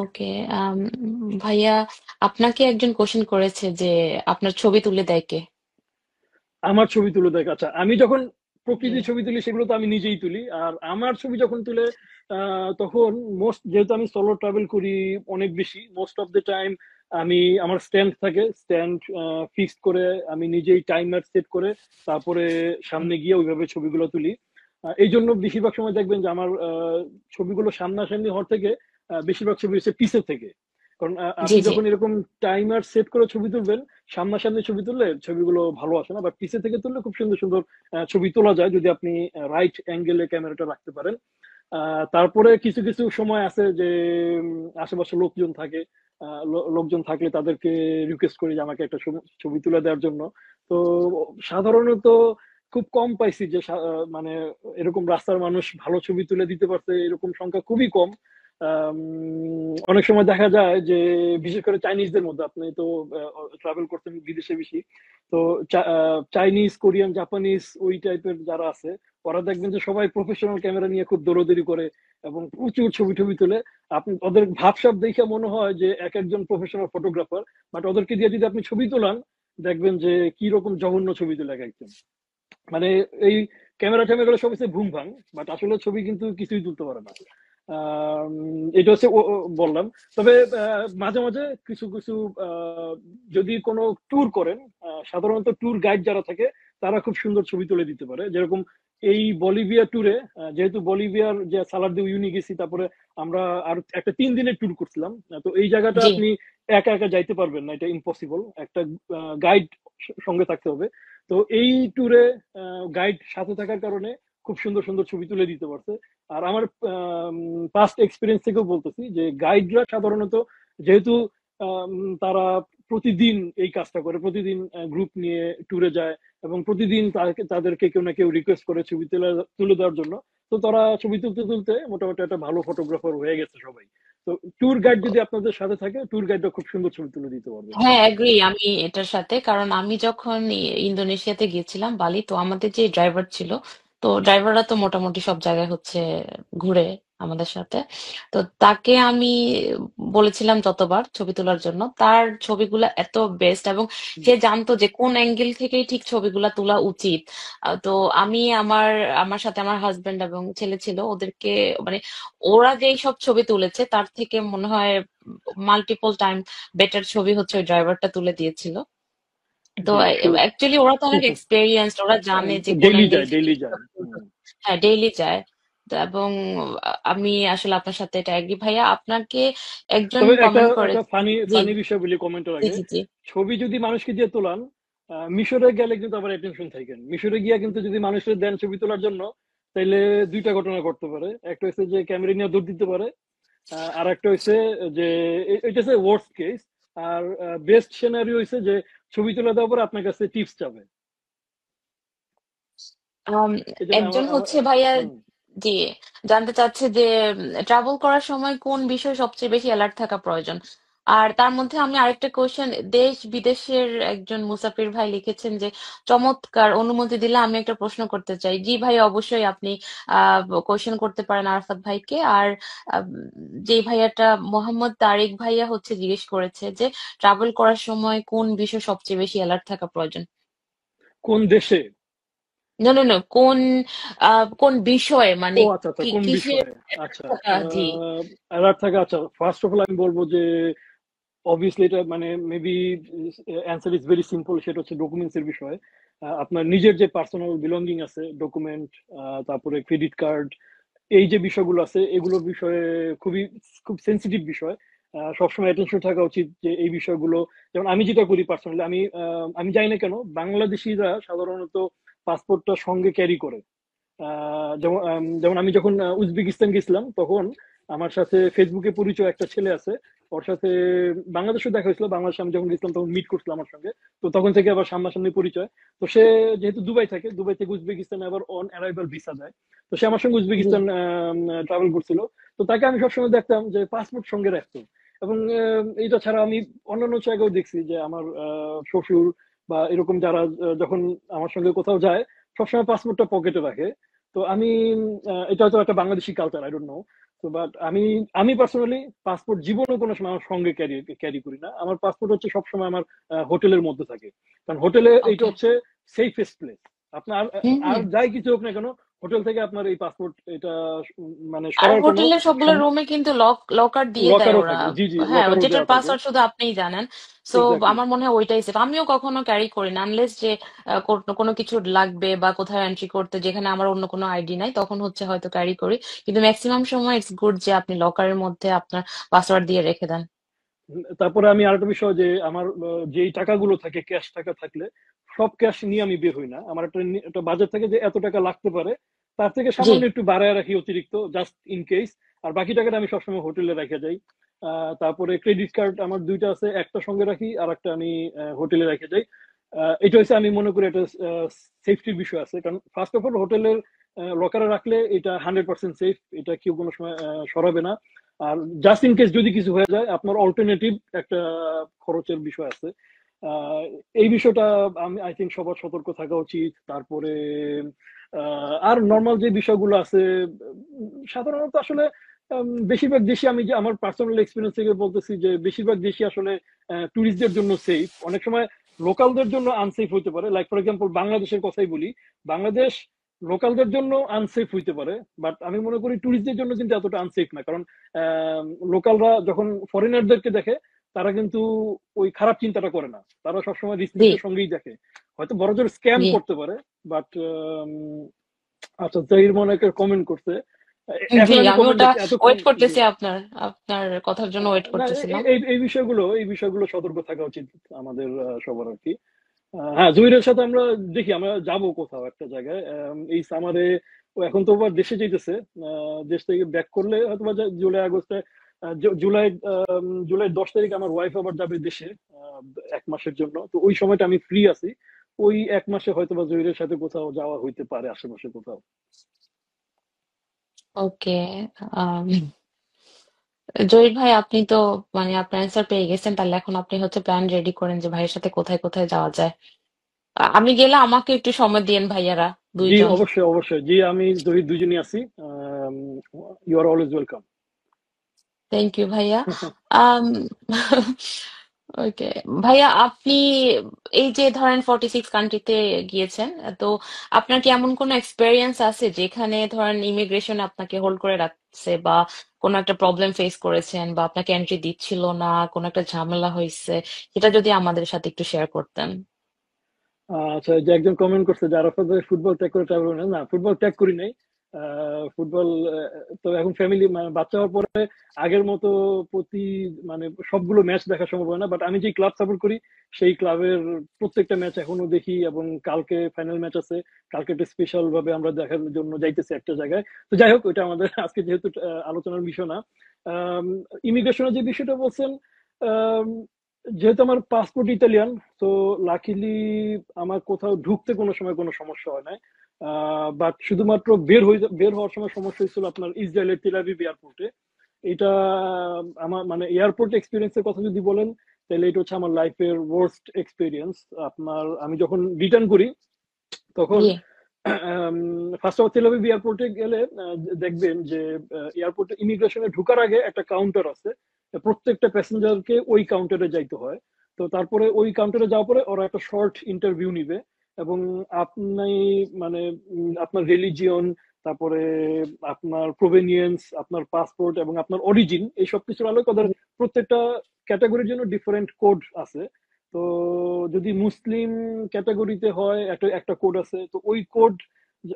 ওকে। ভাইয়া, আপনাকে একজন কোশ্চেন করেছে যে আপনার ছবি তুলে দেয় কে? আমার ছবি তুলে দেখ, আচ্ছা আমি যখন জি। প্রকৃতির ছবি তুলি সেগুলো তো আমি নিজেই তুলি, আর আমার ছবি যখন তুলে তখন মোস্ট, যেহেতু আমি সোলো ট্রাভেল করি অনেক বেশি, মোস্ট অফ দ্য টাইম আমি, আমার স্ট্যান্ড থাকে, স্ট্যান্ড ফিক্সড করে আমি নিজেই টাইমার সেট করে তারপরে সামনে গিয়ে ওইভাবে ছবিগুলো তুলি। এই জন্য বেশিরভাগ সময় দেখবেন যে আমার ছবিগুলো সামনাসামনি হওয়ার থেকে বেশিরভাগ ছবি হচ্ছে পিছে থেকে। কারণ জি। আপনি জি। যখন এরকম টাইমার সেট করে ছবি তুলবেন, সামনাসামনি ছবি তুললে ছবিগুলো ভালো আসে না, বাট পিছে থেকে তুললে খুব সুন্দর সুন্দর ছবি তোলা যায় যদি আপনি রাইট অ্যাঙ্গেলে ক্যামেরাটা রাখতে পারেন। তারপরে কিছু কিছু সময় আছে যে আশেপাশে লোকজন থাকে, লোকজন থাকলে তাদেরকে রিকোয়েস্ট করি যে আমাকে একটা ছবি তুলে দেওয়ার জন্য। তো সাধারণত খুব কম পাইছি যে মানে এরকম রাস্তার মানুষ ভালো ছবি তুলে দিতে পারছে, এরকম সংখ্যা খুবই কম। অনেক সময় দেখা যায় যে বিশেষ করে চাইনিজদের মধ্যে, আপনি তো ট্রাভেল করতেন বিদেশে বেশি, তো চাইনিজ, কোরিয়ান, জাপানিজ ওই টাইপের যারা আছে, ওরা দেখবেন যে সবাই প্রফেশনাল ক্যামেরা নিয়ে খুব দৌড়াদৌড়ি করে এবং প্রচুর ছবি টবি তুলে। আপনি ওদের ভাবসাব দেখে মনে হয় যে এক একজন প্রফেশনাল ফটোগ্রাফার, বাট ওদেরকে দিয়ে যদি আপনি ছবি তোলান, দেখবেন যে কি রকম জঘন্য ছবি তোলে এক একজন। মানে এই ক্যামেরা ট্যামেরা গুলো সব হচ্ছে ভুং ভাং, বাট আসলে ছবি কিন্তু কিছুই তুলতে পারে না। এটা হচ্ছে বললাম। তবে মাঝে মাঝে কিছু কিছু যদি কোনো ট্যুর করেন, সাধারণত ট্যুর গাইড যারা থাকে তারা খুব সুন্দর ছবি তুলে দিতে পারে। যেরকম এই বলিভিয়া ট্যুরে, যেহেতু বলিভিয়ার যে সালার দিয়ে ইউনি গেছি, তারপরে আমরা আর একটা 3 দিনের ট্যুর করছিলাম। তো এই জায়গাটা জি। আপনি একা একা যাইতে পারবেন না, এটা ইম্পসিবল, একটা গাইড সঙ্গে থাকতে হবে। তো এই ট্যুরে গাইড সাথে থাকার কারণে খুব সুন্দর সুন্দর ছবি তুলে দিতে পারছে। আর আমার পাস্ট এক্সপিরিয়েন্স থেকেও বলতেছি যে গাইডরা সাধারণত, যেহেতু তারা প্রতিদিন এই কাজটা করে, প্রতিদিন গ্রুপ নিয়ে ট্যুরে যায় এবং প্রতিদিন তাদেরকে কেউ না কেউ রিকোয়েস্ট করে ছবি তুলে তুলে দেওয়ার জন্য, তো তারা ছবি তুলতে তুলতে মোটামুটি একটা ভালো ফটোগ্রাফার হয়ে গেছে সবাই। তো ট্যুর গাইড যদি আপনাদের সাথে থাকে, ট্যুর গাইডরা খুব সুন্দর ছবি তুলে দিতে পারবে। হ্যাঁ, এগ্রি আমি এটার সাথে। কারণ আমি যখন ইন্দোনেশিয়াতে গিয়েছিলাম বালি, তো আমাদের যে ড্রাইভার ছিল, তো ড্রাইভাররা তো মোটামুটি সব জায়গায় হচ্ছে ঘুরে আমাদের সাথে। তো তাকে আমি বলেছিলাম যতবার ছবি তোলার জন্য, তার ছবিগুলা এত বেস্ট, এবং সে জানতো যে কোন অ্যাঙ্গেল থেকেই ঠিক ছবিগুলা তোলা উচিত। তো আমি আমার আমার সাথে আমার হাজবেন্ড এবং ছেলে ছিল, ওদেরকে মানে ওরা যেই সব ছবি তুলেছে তার থেকে মনে হয় মাল্টিপল টাইম বেটার ছবি হচ্ছে ওই ড্রাইভারটা তুলে দিয়েছিল। তো জি, শিওর। অ্যাকচুয়ালি ওরা তো অনেক এক্সপেরিয়েন্সড, ওরা জানে যে কোন ডেইলি অ্যাঙ্গেল যায়, থেকে ডেইলি যায়। কিভাবে তুলতে হবে। হ্যাঁ, ডেইলি যায়। তো এবং আমি আসলে আপনার সাথে এটা এগ্রি। ভাইয়া, আপনাকে একজন তবে একটা কমেন্ট করে। একটা ফানি জি। ফানি বিষয় বলি কমেন্টের জি। আগে। জি। জি। ছবি যদি মানুষকে দিয়ে তোলান, মিশরে গেলে কিন্তু আবার অ্যাটেনশন থাকেন, মিশরে গিয়া কিন্তু যদি মানুষের দেন ছবি তোলার জন্য, তাইলে দুইটা ঘটনা ঘটতে পারে। একটা হচ্ছে যে ক্যামেরা নিয়ে দৌড় দিতে পারে, আর একটা হচ্ছে যে এটা হচ্ছে ওয়ার্স্ট কেস। আর বেস্ট সিনারিও হচ্ছে যে ছবি তুলে দেওয়ার পর আপনার কাছে টিপস চাবে। আম, এই জন্য একজন আমার হচ্ছে ভাইয়া, হুম। জি, জানতে চাচ্ছে যে ট্রাভেল করার সময় কোন বিষয়ে সবচেয়ে বেশি অ্যালার্ট থাকা প্রয়োজন। আর তার মধ্যে আমি আরেকটা কোশ্চেন, দেশ বিদেশের একজন মুসাফির ভাই লিখেছেন যে চমৎকার, অনুমতি দিলে আমি একটা প্রশ্ন করতে চাই। জি ভাই, অবশ্যই আপনি কোশ্চেন করতে পারেন আরাফাত ভাইকে। আর আহ, যে ভাইয়াটা মোহাম্মদ তারিক ভাইয়া হচ্ছে জিজ্ঞেস করেছে যে ট্রাভেল করার সময় কোন বিষয়ে সবচেয়ে বেশি অ্যালার্ট থাকা প্রয়োজন। কোন দেশে? না, না, না, কোন বিষয়ে, মানে ও আচ্ছা আচ্ছা, কোন কিসের বিষয়ে? আচ্ছা, থাকা। জি। অ্যালার্ট থাকে। আচ্ছা, ফার্স্ট অফ অল আমি বলবো যে অবভিয়াসলি এটা মানে maybe answer is very simple, সেটা হচ্ছে ডকুমেন্টস এর বিষয়। আপনার নিজের যে পার্সোনাল বিলঙ্গিং আছে, ডকুমেন্ট, তারপরে ক্রেডিট কার্ড, এই যে বিষয়গুলো আছে এগুলোর বিষয়ে খুব সেন্সিটিভ বিষয়। সবসময় অ্যাটেনশন থাকা উচিত যে এই বিষয়গুলো। যেমন আমি যেটা করি পার্সোনালি, আমি জানি না কেন বাংলাদেশিরা সাধারণত পাসপোর্টটা সঙ্গে ক্যারি করে। যেমন আমি যখন উজবেকিস্তান গেছিলাম, তখন আমার সাথে ফেসবুকে পরিচয় একটা ছেলে আছে, ওর সাথে বাংলাদেশে দেখা হয়েছিল, বাংলাদেশে আমি যখন গেছিলাম তখন মিট করছিল আমার সঙ্গে। তো তখন থেকে আবার সামনাসামনি পরিচয়। তো সে যেহেতু দুবাই থাকে, দুবাই থেকে উজবেকিস্তানে আবার অন অ্যারাইভাল ভিসা যায়। তো সে আমার সঙ্গে জি। উজবেকিস্তান ট্রাভেল করছিল। তো তাকে আমি সবসময় দেখতাম যে পাসপোর্ট সঙ্গে রাখতো। এবং এটা ছাড়া আমি অন্যান্য জায়গায় দেখছি যে আমার শ্বশুর বা এরকম যারা যখন আমার সঙ্গে কোথাও যায়, সবসময় পাসপোর্টটা পকেটে রাখে। তো আমি এটা হয়তো একটা Bangladeshi culture, I don't know. তো বাট আমি আমি পার্সোনালি পাসপোর্ট জীবনে কোনো সময় আমার সঙ্গে ক্যারি ক্যারি করি না। আমার পাসপোর্ট হচ্ছে সবসময় আমার হোটেলের মধ্যে থাকে, কারণ হোটেলে এইটা ওকে। হচ্ছে সেফেস্ট প্লেস। আপনার আর হুম আর হুম। যাই কিছু হোক না কেন, হোটেল থেকে আপনার এই পাসপোর্ট এটা মানে আর সরার কোনো হোটেলের সবগুলো রুমে কিন্তু লকার দিয়ে দেয় লকারও ওরা। থাকে, জি জি, হ্যাঁ, লকারও যেটার দেওয়া থাকে। পাসওয়ার্ড শুধু আপনিই জানেন। So exactly. আমার মনে হয় ওইটাই সেফ। আমিও কখনো ক্যারি করি না আনলেস যে কোনো কিছু লাগবে বা কোথাও এন্ট্রি করতে যেখানে আমার অন্য কোনো আইডি নাই, তখন হচ্ছে হয়তো ক্যারি করি। কিন্তু ম্যাক্সিমাম সময় ইটস গুড যে আপনি লকারের মধ্যে আপনার পাসওয়ার্ড দিয়ে রেখে দেন। তারপরে আমি আরেকটা বিষয় যে আমার যেই টাকাগুলো থাকে, ক্যাশ টাকা থাকলে সব ক্যাশ নিয়ে আমি বের হই না। আমার একটা বাজেট থাকে যে এত টাকা লাগতে পারে, তার থেকে জি। সামান্য একটু বাড়ায় রাখি অতিরিক্ত, জাস্ট ইন কেস। আর বাকি টাকাটা আমি সবসময় হোটেলে রেখে যাই। তারপরে ক্রেডিট কার্ড আমার দুইটা আছে, একটা সঙ্গে রাখি আর একটা আমি হোটেলে রেখে যাই। এটা হচ্ছে আমি মনে করি একটা সেফটির বিষয় আছে, কারণ ফার্স্ট অফ অল হোটেলের লকারে রাখলে এটা 100% সেফ, এটা কেউ কোনো সময় সরাবে না। আর জাস্ট ইন কেস যদি কিছু হয়ে যায়, আপনার অল্টারনেটিভ একটা খরচের বিষয় আছে। আহ, এই বিষয়টা আমি আই থিঙ্ক সবার সতর্ক থাকা উচিত। তারপরে আর নর্মাল যে বিষয়গুলো আছে, সাধারণত আসলে বেশিরভাগ দেশই, আমি যে আমার পার্সোনাল এক্সপিরিয়েন্স থেকে বলতেছি যে বেশিরভাগ দেশই আসলে ট্যুরিস্টদের জন্য সেফ। অনেক সময় লোকালদের জন্য আনসেফ হইতে পারে, লাইক ফর এক্সাম্পল বাংলাদেশের কথাই বলি। বাংলাদেশ লোকালদের জন্য আনসেফ হইতে পারে, বাট আমি মনে করি ট্যুরিস্টদের জন্য কিন্তু এতটা আনসেফ না। কারণ লোকালরা যখন ফরেনারদেরকে দেখে, তারা কিন্তু ওই খারাপ চিন্তাটা করে না, তারা সবসময় জি। রেসপেক্টের সঙ্গেই দেখে। হয়তো বড়জোর স্ক্যাম জি। করতে পারে, বাট আচ্ছা, জাহির মনে একটা কমেন্ট করছে। জি, এখন আমি আমি কমেন্ট ওটা দেখছি এতক্ষণ। ওয়েট জি। করতেছি, আপনার আপনার কথার জন্য ওয়েট না, করতেছিলাম। এই বিষয়গুলো, এই বিষয়গুলো সতর্ক থাকা উচিত আমাদের সবার আর কি। হ্যাঁ, জহিরের সাথে আমরা দেখি আমরা যাব কোথাও একটা জায়গায় এই সামারে। ও এখন তো আবার দেশে যেতেছে, দেশ থেকে ব্যাক করলে হয়তো বা জুলাই আগস্টে, জুলাই 10 তারিখ আমার ওয়াইফ আবার যাবে দেশে, আহ, 1 মাসের জন্য। তো ওই সময়টা আমি ফ্রি আছি, ওই 1 মাসে হয়তো বা জহিরের সাথে কোথাও যাওয়া হইতে পারে, আশেপাশে কোথাও। ওকে। জহির ভাই, আপনি তো মানে আপনার অ্যান্সার পেয়ে গেছেন, তাহলে এখন আপনি হচ্ছে প্ল্যান রেডি করেন যে ভাইয়ের সাথে কোথায় কোথায় যাওয়া যায়। আমি গেলে আমাকে একটু সময় দিয়েন ভাইয়ারা, জি, দুইজন। অবশ্যই অবশ্যই, জি আমি জহির দুজনই আছি। You are always welcome. Thank you ভাইয়া। আম, ওকে ভাইয়া, আপনি এই যে ধরেন 46 কান্ট্রিতে গিয়েছেন, তো আপনার কি এমন কোনো এক্সপেরিয়েন্স আছে যেখানে ধরেন ইমিগ্রেশন আপনাকে হোল্ড করে রাখছে, বা কোনো একটা প্রবলেম ফেস করেছেন, বা আপনাকে এন্ট্রি দিচ্ছিল না, কোনো একটা ঝামেলা হয়েছে, সেটা যদি আমাদের সাথে একটু শেয়ার করতেন। আচ্ছা, এই যে একজন কমেন্ট করছে যে আরাফাত ভাই ফুটবল ত্যাগ করে ট্রাভেল করেন। না, ফুটবল ত্যাগ করি নাই। ফুটবল তো এখন ফ্যামিলি মানে বাচ্চা হওয়ার পরে আগের মতো প্রতি মানে সবগুলো ম্যাচ দেখা সম্ভব হয় না, বাট আমি যে ক্লাব সাপোর্ট করি সেই ক্লাবের প্রত্যেকটা ম্যাচ এখনো দেখি। এবং কালকে ফাইনাল ম্যাচ আছে, কালকে একটা স্পেশাল ভাবে আমরা দেখার জন্য যাইতেছি একটা জায়গায়। তো যাই হোক, ওইটা আমাদের আজকে যেহেতু আলোচনার বিষয় না। ইমিগ্রেশনের যে বিষয়টা বলছেন, আম, যেহেতু আমার পাসপোর্ট ইতালিয়ান, তো লাকিলি আমার কোথাও ঢুকতে কোনো সময় কোনো সমস্যা হয় না। বাট শুধুমাত্র বের হওয়ার সময় সমস্যা হয়েছিল আপনার ইসরায়েলের তেল আভিভ এয়ারপোর্টে। এটা আমার মানে এয়ারপোর্ট এক্সপিরিয়েন্সের কথা যদি বলেন, তাহলে এটা হচ্ছে আমার লাইফের ওয়ার্স্ট এক্সপিরিয়েন্স। আপনার আমি যখন রিটার্ন করি তখন জি। ফার্স্ট অফ তেল আভিভ এয়ারপোর্টে গেলে দেখবেন যে এয়ারপোর্টে ইমিগ্রেশনে ঢুকার আগে একটা কাউন্টার আছে। প্রত্যেকটা প্যাসেঞ্জারকে ওই কাউন্টারে যাইতে হয়। তো তারপরে ওই কাউন্টারে যাওয়ার পরে ওরা একটা শর্ট ইন্টারভিউ নিবে। এবং আপনি মানে আপনার রিলিজিয়ন, তারপরে আপনার প্রোভেনিয়েন্স, আপনার পাসপোর্ট এবং আপনার অরিজিন, এই সব কিছুর আলোকে ওদের প্রত্যেকটা ক্যাটাগরির জন্য ডিফারেন্ট কোড আছে। তো যদি মুসলিম ক্যাটাগরিতে হয়, একটা একটা কোড আছে, তো ওই কোড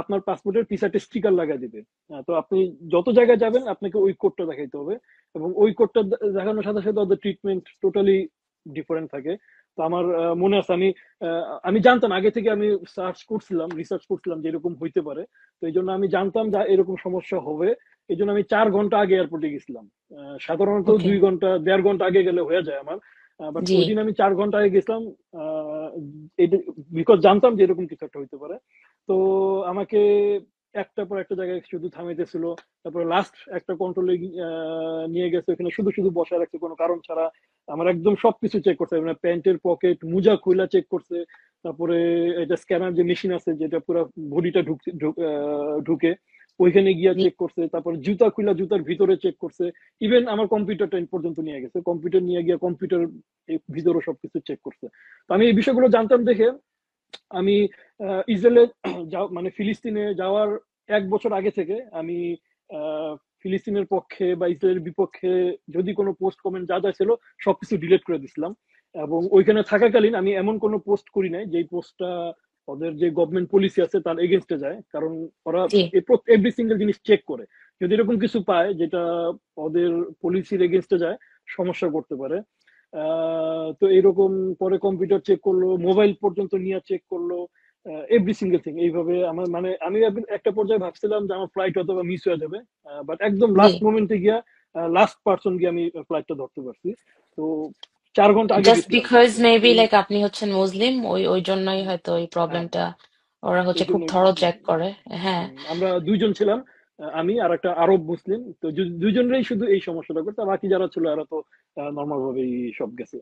আপনার পাসপোর্টের পিছাতে স্টিকার লাগাই দিবে। তো আপনি যত জায়গায় যাবেন আপনাকে ওই কোডটা দেখাইতে হবে। এবং ওই কোডটা দেখানোর সাথে সাথে ওদের ট্রিটমেন্ট টোটালি ডিফারেন্ট থাকে। তো আমার মনে আছে, আমি জানতাম আগে থেকে, আমি রিসার্চ করছিলাম যে এরকম হইতে পারে। তো এই জন্য আমি জানতাম যে এরকম সমস্যা হবে। এই জন্য আমি 4 ঘন্টা আগে এয়ারপোর্টে গেছিলাম। সাধারণত ওকে। 2 ঘন্টা 1.5 ঘন্টা আগে গেলে হয়ে যায় আমার, বাট জি। ওই দিন আমি 4 ঘন্টা আগে গেছিলাম। আহ, বিকজ জানতাম যে এরকম কিছু একটা হইতে পারে। তো আমাকে একটার পর একটা জায়গায় শুধু থামাইতেছিল। তারপরে লাস্ট একটা কন্ট্রোলে নিয়ে গেছে, ওখানে শুধু শুধু বসা রাখছে কোনো কারণ ছাড়া। আমার একদম সবকিছু চেক করছে, মানে প্যান্টের পকেট, মোজা খুলা চেক করছে। তারপরে এটা স্ক্যানার যে মেশিন আছে, যেটা পুরো বডিটা ঢুকে, ওইখানে গিয়া জি, চেক করছে, তারপর জুতা খুলা জুতার ভিতরে চেক করছে। ইভেন আমার কম্পিউটারটা পর্যন্ত নিয়ে গেছে, কম্পিউটার নিয়ে গিয়া কম্পিউটার ভিতরে সবকিছু চেক করছে। তো আমি এই বিষয়গুলো জানতাম দেখে আমি ইসরায়েলে মানে ফিলিস্তিনে যাওয়ার 1 বছর আগে থেকে আমি ফিলিস্তিনের পক্ষে বা ইসরায়েলের বিপক্ষে যদি কোনো পোস্ট কমেন্ট যা যা ছিল সবকিছু ডিলিট করে দিছিলাম। এবং ওইখানে থাকাকালীন আমি এমন কোনো পোস্ট করি নাই যেই পোস্টটা ওদের যে গভর্নমেন্ট পলিসি আছে তার এগেনস্টে যায়, কারণ ওরা জি, এভরি সিঙ্গেল জিনিস চেক করে। যদি এরকম কিছু পায় যেটা ওদের পলিসির এগেনস্টে যায়, সমস্যা করতে পারে। তো এরকম পরে কম্পিউটার চেক করলো, মোবাইল পর্যন্ত নিয়ে চেক করলো, এভরি সিঙ্গেল থিং এইভাবে। আমার মানে আমি একটা পর্যায়ে ভাবছিলাম যে আমার ফ্লাইট হয়তো মিস হয়ে যাবে, বাট একদম জি। লাস্ট মোমেন্টে গিয়া লাস্ট পার্সন গিয়ে আমি ফ্লাইটটা ধরতে পারছি। তো 4 ঘন্টা আগে জাস্ট গেছিলাম বিকজ ফ্লাইটে মেবি এই লাইক আপনি হচ্ছেন মুসলিম, ওই ওই জন্যই হুম, হয়তো এই হ্যাঁ প্রবলেমটা ওরা হচ্ছে এই খুব জন্যই থরো চেক করে। হ্যাঁ, আমরা 2 জন ছিলাম, আমি আর একটা আরব মুসলিম। তো 2 জনেরই শুধু এই সমস্যাটা করতে, বাকি যারা ছিল এরা তো নর্মাল ভাবেই সব গেছে।